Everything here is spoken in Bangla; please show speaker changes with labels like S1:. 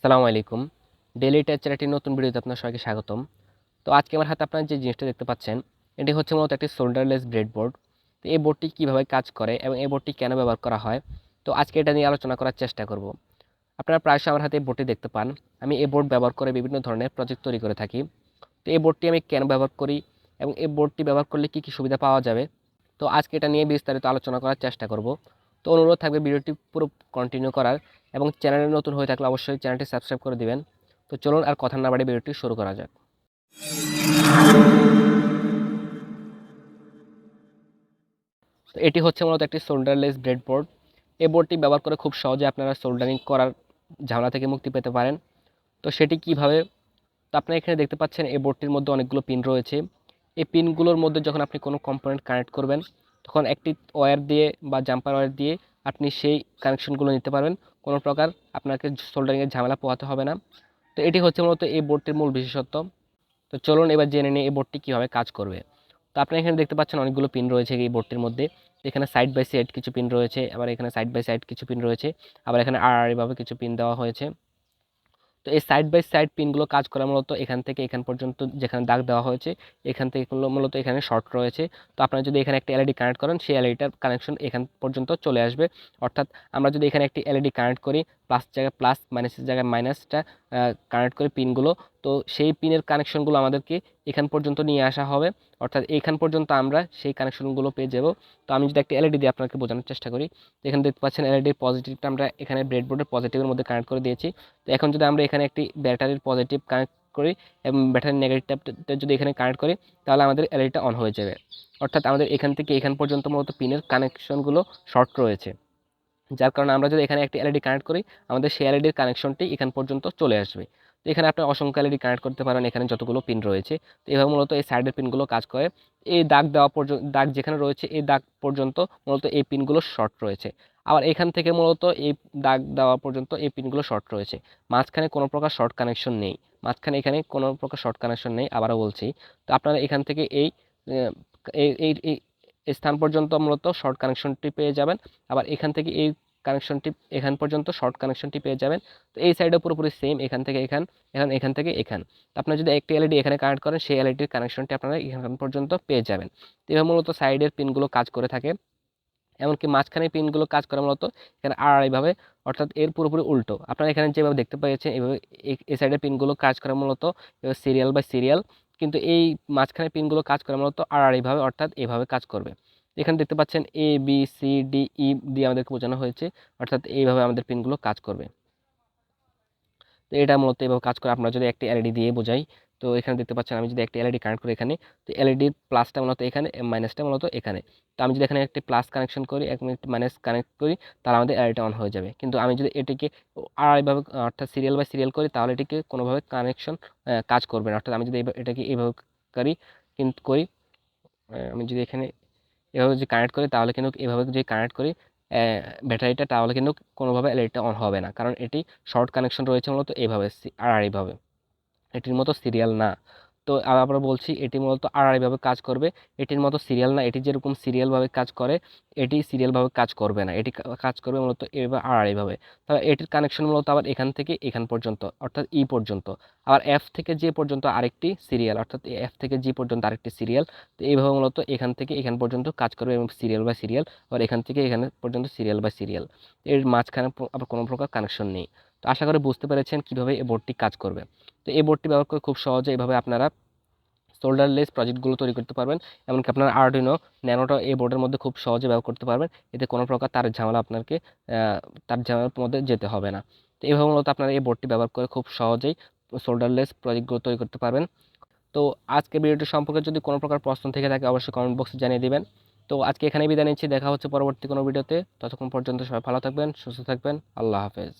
S1: আসসালামু আলাইকুম। ডেইলি টেক চ্যানেলটির নতুন ভিডিওতে আপনার সবাইকে স্বাগতম। তো আজকে আমার হাতে আপনারা যে জিনিসটা দেখতে পাচ্ছেন, এটি হচ্ছে মূলত একটি শোল্ডারলেস ব্রেডবোর্ড। তো এই বোর্ডটি কীভাবে কাজ করে এবং এই বোর্ডটি কেন ব্যবহার করা হয়, তো আজকে এটা নিয়ে আলোচনা করার চেষ্টা করব। আপনারা প্রায়শই আমার হাতে এই বোর্ডটি দেখতে পান। আমি এই বোর্ড ব্যবহার করে বিভিন্ন ধরনের প্রজেক্ট তৈরি করে থাকি। তো এই বোর্ডটি আমি কেন ব্যবহার করি এবং এই বোর্ডটি ব্যবহার করলে কী কী সুবিধা পাওয়া যাবে, তো আজকে এটা নিয়ে বিস্তারিত আলোচনা করার চেষ্টা করব। তো অনুরোধ থাকবে ভিডিওটি পুরো কন্টিনিউ করার, এবং চ্যানেলে নতুন হয়ে থাকলে অবশ্যই চ্যানেলটি সাবস্ক্রাইব করে দিবেন। তো চলুন আর কথা না বাড়িয়ে ভিডিওটি শুরু করা যাক। তো এটি হচ্ছে মূলত একটি সোল্ডারলেস ব্রেডবোর্ড। এই বোর্ডটি ব্যবহার করে খুব সহজে আপনারা সোল্ডারিং করার ঝামেলা থেকে মুক্তি পেতে পারেন। তো সেটি কিভাবে, তো আপনারা এখানে দেখতে পাচ্ছেন এই বোর্ডটির মধ্যে অনেকগুলো পিন রয়েছে। এই পিনগুলোর মধ্যে যখন আপনি কোনো কম্পোনেন্ট কানেক্ট করবেন, তখন একটি ওয়্যার দিয়ে বা জাম্পার ওয়্যার দিয়ে আপনি সেই কানেকশনগুলো নিতে পারবেন। কোনো প্রকার আপনাকে সোল্ডারিংয়ের ঝামেলা পোহাতে হবে না। তো এটি হচ্ছে মূলত এই বোর্ডটির মূল বিশেষত্ব। তো চলুন এবার জেনে নিই এই বোর্ডটি কীভাবে কাজ করবে। তো আপনি এখানে দেখতে পাচ্ছেন অনেকগুলো পিন রয়েছে এই বোর্ডটির মধ্যে। এখানে সাইড বাই সাইড কিছু পিন রয়েছে, আবার এখানে সাইড বাই সাইড কিছু পিন রয়েছে, আবার এখানে আড়াআড়িভাবে কিছু পিন দেওয়া হয়েছে। তো এই সাইড বাই সাইড পিনগুলো কাজ করা মূলত এখান থেকে এখান পর্যন্ত যেখানে দাগ দেওয়া হয়েছে, এখান থেকে মূলত এখানে শর্ট রয়েছে। তো আপনারা যদি এখানে একটা এলইডি কানেক্ট করেন, সেই এলইডিটার কানেকশন এখান পর্যন্ত চলে আসবে। অর্থাৎ আমরা যদি এখানে একটি এলইডি কানেক্ট করি, প্লাস জায়গায় প্লাস, মাইনাসের জায়গায় মাইনাসটা কানেক্ট করি পিনগুলো, তো সেই পিনের কানেকশনগুলো আমাদেরকে এখান পর্যন্ত নিয়ে আসা হবে। অর্থাৎ এইখান পর্যন্ত আমরা সেই কানেকশনগুলো পেয়ে যাব। তো আমি যদি একটা এলইডি দিয়ে আপনাকে বোঝানোর চেষ্টা করি, তো এখানে দেখতে পাচ্ছেন এলইডির পজিটিভটা আমরা এখানে ব্রেডবোর্ডের পজিটিভের মধ্যে কানেক্ট করে দিয়েছি। তো এখন যদি আমরা এখানে একটি ব্যাটারির পজিটিভ কানেক্ট করি এবং ব্যাটারির নেগেটিভটা যদি এখানে কানেক্ট করি, তাহলে আমাদের এলইডিটা অন হয়ে যাবে। অর্থাৎ আমাদের এখান থেকে এখান পর্যন্ত মূলত পিনের কানেকশনগুলো শর্ট রয়েছে, যার কারণে আমরা যদি এখানে একটি এলইডি কানেক্ট করি, আমাদের সেই এলইডির কানেকশনটি এখান পর্যন্ত চলে আসবে। তো এখানে আপনি অসংখ্য এলইডি কানেক্ট করতে পারেন, এখানে যতগুলো পিন রয়েছে। তো এভাবে মূলত এই সাইডের পিনগুলো কাজ করে। এই দাগ দেওয়া পর্যন্ত, দাগ যেখানে রয়েছে এই দাগ পর্যন্ত মূলত এই পিনগুলো শর্ট রয়েছে। আবার এখান থেকে মূলত এই দাগ দেওয়া পর্যন্ত এই পিনগুলো শর্ট রয়েছে। মাঝখানে কোনো প্রকার শর্ট কানেকশন নেই। মাঝখানে এখানে কোনো প্রকার শর্ট কানেকশন নেই, আবারও বলছি। তো আপনারা এখান থেকে এই এই এই এই স্থান পর্যন্ত মূলত শর্ট কানেকশনটি পেয়ে যাবেন। আবার এখান থেকে এই কানেকশনটি এখান পর্যন্ত শর্ট কানেকশনটি পেয়ে যাবেন। তো এই সাইডে পুরোপুরি সেম, এখান থেকে এখান থেকে এখান। তো আপনারা যদি একটি এলইডি এখানে কানেক্ট করেন, সেই এলইডির কানেকশনটি আপনারা এখান পর্যন্ত পেয়ে যাবেন। তো এভাবে মূলত সাইডের পিনগুলো কাজ করে থাকে। এমনকি মাঝখানে পিনগুলো কাজ করে মূলত এখানে আড়াআড়িভাবে, অর্থাৎ এর পুরোপুরি উল্টো। আপনারা এখানে যেভাবে দেখতে পেয়েছেন, এইভাবে এই সাইডের পিনগুলো কাজ করে মূলত সিরিয়াল বাই সিরিয়াল, কিন্তু এই মাঝখানে পিনগুলো কাজ করে মূলত আড়াআড়িভাবে, অর্থাৎ এভাবে কাজ করবে। এখানে দেখতে পাচ্ছেন A B C D E দিয়ে আমাদেরকে বোঝানো হয়েছে, অর্থাৎ এইভাবে আমাদের পিনগুলো কাজ করবে। তো এটা মূলত এভাবে কাজ করে। আপনারা যদি একটি এলইডি দিয়ে বোঝাই, তো এখানে দেখতে পাচ্ছেন আমি যদি একটি এলইডি কানেক্ট করি এখানে, তো এলইডির প্লাসটা মূলত এখানে, মাইনাসটা মূলত এখানে। তো আমি যদি এখানে একটি প্লাস কানেকশন করি, একটি মাইনাস কানেক্ট করি, তাহলে আমাদের এলইডিটা অন হয়ে যাবে। কিন্তু আমি যদি এটিকে আড়াইভাবে, অর্থাৎ সিরিয়াল বাই সিরিয়াল করি, তাহলে এটিকে কোনোভাবে কানেকশন কাজ করবে না। অর্থাৎ আমি যদি এটাকে এইভাবে করি, কিন্তু করি, আমি যদি এখানে এভাবে যদি কানেক্ট করি, তাহলে কিন্তু এভাবে যদি কানেক্ট করি ব্যাটারিটা, তাহলে কিন্তু কোনোভাবে এলইডিটা অন হবে না, কারণ এটি শর্ট কানেকশন রয়েছে মূলত এইভাবে আড়াআড়িভাবে, এটির মতো সিরিয়াল না। তো আবার বলছি, এটি মূলত আড়াআড়িভাবে কাজ করবে, এটির মতো সিরিয়াল না। এটি যেরকম সিরিয়ালভাবে কাজ করে, এটি সিরিয়ালভাবে কাজ করবে না। এটি কাজ করবে মূলত এভাবে আড়াআড়িভাবে। তবে এটির কানেকশন মূলত আবার এখান থেকে এখান পর্যন্ত, অর্থাৎ ই পর্যন্ত। আবার এফ থেকে জি পর্যন্ত আরেকটি সিরিয়াল, অর্থাৎ এফ থেকে জি পর্যন্ত আরেকটি সিরিয়াল। তো এইভাবে মূলত এখান থেকে এখান পর্যন্ত কাজ করবে, এবং সিরিয়াল বাই সিরিয়াল। আবার এখান থেকে এখানে পর্যন্ত সিরিয়াল বাই সিরিয়াল। এর মাঝখানে আবার কোনো প্রকার কানেকশন নেই। তো আশা করি বুঝতে পেরেছেন কীভাবে এই বোর্ডটি কাজ করবে। তো এই বোর্ডটি ব্যবহার করে খুব সহজে এইভাবে আপনারা শোল্ডারলেস প্রজেক্টগুলো তৈরি করতে পারবেন। এমনকি আপনার আরডুইনো ন্যানোটা এই বোর্ডের মধ্যে খুব সহজে ব্যবহার করতে পারবেন। এতে কোনো প্রকার তার ঝামেলা আপনাকে তার ঝামেলার মধ্যে যেতে হবে না। তো এইভাবে মূলত আপনারা এই বোর্ডটি ব্যবহার করে খুব সহজেই শোল্ডারলেস প্রজেক্টগুলো তৈরি করতে পারবেন। তো আজকের ভিডিওটি সম্পর্কে যদি কোনো প্রকার প্রশ্ন থেকে থাকে, অবশ্যই কমেন্ট বক্সে জানিয়ে দিবেন। তো আজকে এখানেই বিদায় নিচ্ছি, দেখা হচ্ছে পরবর্তী কোনো ভিডিওতে। ততক্ষণ পর্যন্ত সবাই ভালো থাকবেন, সুস্থ থাকবেন। আল্লাহ হাফেজ।